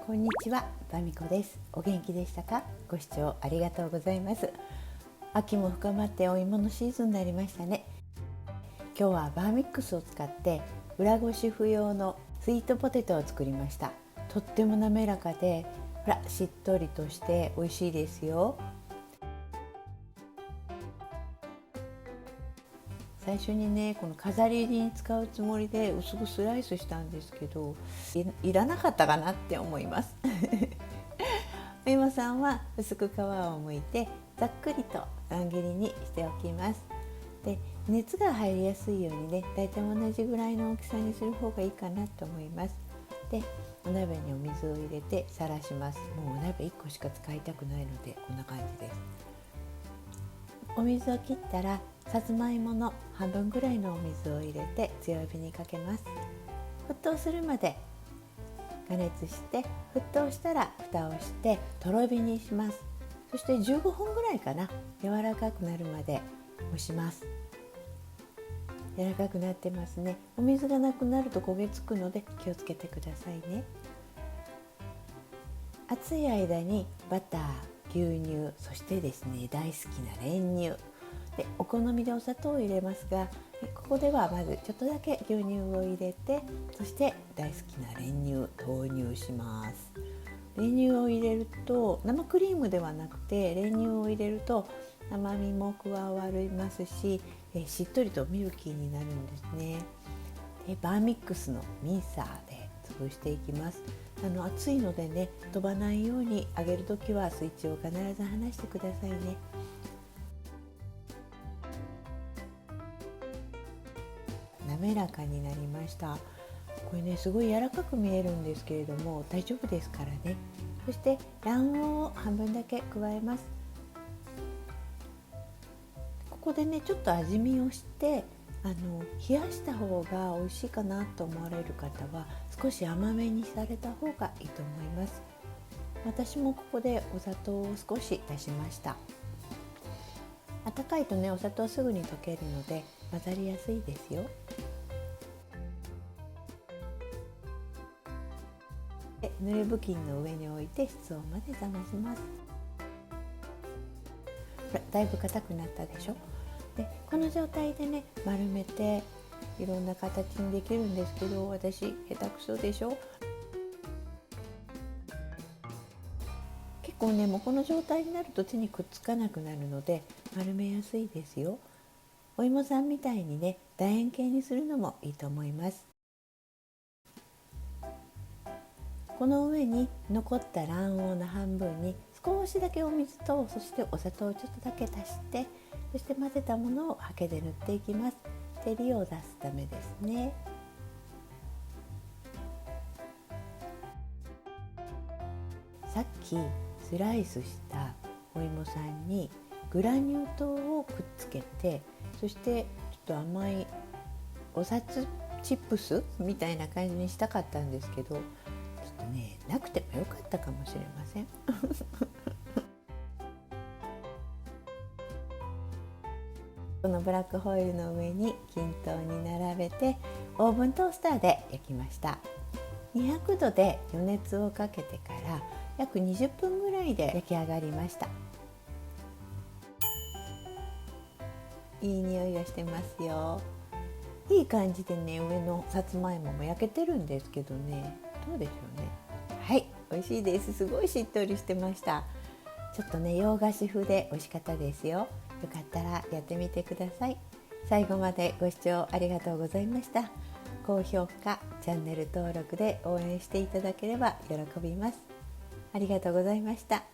こんにちは、バミコです。お元気でしたか？ご視聴ありがとうございます。秋も深まってお芋のシーズンになりましたね。今日はバーミックスを使って裏ごし不要のスイートポテトを作りました。とっても滑らかで、ほらしっとりとして美味しいですよ。最初にね、この飾りに使うつもりで薄くスライスしたんですけど、いらなかったかなって思います。お芋さんは薄く皮を剥いてざっくりと乱切りにしておきます。で、熱が入りやすいようにね、だいたい同じぐらいの大きさにする方がいいかなと思います。で、お鍋にお水を入れてさらします。もうお鍋1個しか使いたくないのでこんな感じです。お水を切ったらさつまいもの半分ぐらいのお水を入れて強火にかけます。沸騰するまで加熱して、沸騰したら蓋をしてとろ火にします。そして15分ぐらいかな、柔らかくなるまで蒸します。柔らかくなってますね。お水がなくなると焦げつくので気をつけてくださいね。熱い間にバター、牛乳、そしてですね、大好きな練乳で、お好みでお砂糖を入れますが、ここではまずちょっとだけ牛乳を入れて、そして大好きな練乳投入します。練乳を入れると、生クリームではなくて練乳を入れると甘みも加わりますし、しっとりとミルキーになるんですね。で、バーミックスのミンサーで潰していきます。熱いのでね、飛ばないように揚げるときはスイッチを必ず離してくださいね。滑らかになりました。これね、すごい柔らかく見えるんですけれども大丈夫ですからね。そして卵黄を半分だけ加えます。ここでね、ちょっと味見をして冷やした方が美味しいかなと思われる方は少し甘めにされた方がいいと思います。私もここでお砂糖を少し足しました。温かいとね、お砂糖すぐに溶けるので混ざりやすいですよ。で、濡れ布巾の上に置いて室温まで冷まします。ほら、だいぶ硬くなったでしょ。で、この状態でね、丸めていろんな形にできるんですけど、私下手くそでしょ。結構ね、もうこの状態になると手にくっつかなくなるので丸めやすいですよ。お芋さんみたいにね、楕円形にするのもいいと思います。この上に残った卵黄の半分に少しだけお水と、そしてお砂糖をちょっとだけ足して、そして混ぜたものをハケで塗っていきます。照りを出すためですね。さっきスライスしたお芋さんにグラニュー糖をくっつけて、そしてちょっと甘いお札チップスみたいな感じにしたかったんですけど、ちょっとね、なくてもよかったかもしれません。このブラックホイルの上に均等に並べてオーブントースターで焼きました。200度で予熱をかけてから約20分ぐらいで焼き上がりました。いい匂いがしてますよ。いい感じでね、上のさつまいもも焼けてるんですけどね、どうでしょうね。はい、美味しいです。すごいしっとりしてました。ちょっとね、洋菓子風で美味しかったですよ。よかったらやってみてください。最後までご視聴ありがとうございました。高評価、チャンネル登録で応援していただければ喜びます。ありがとうございました。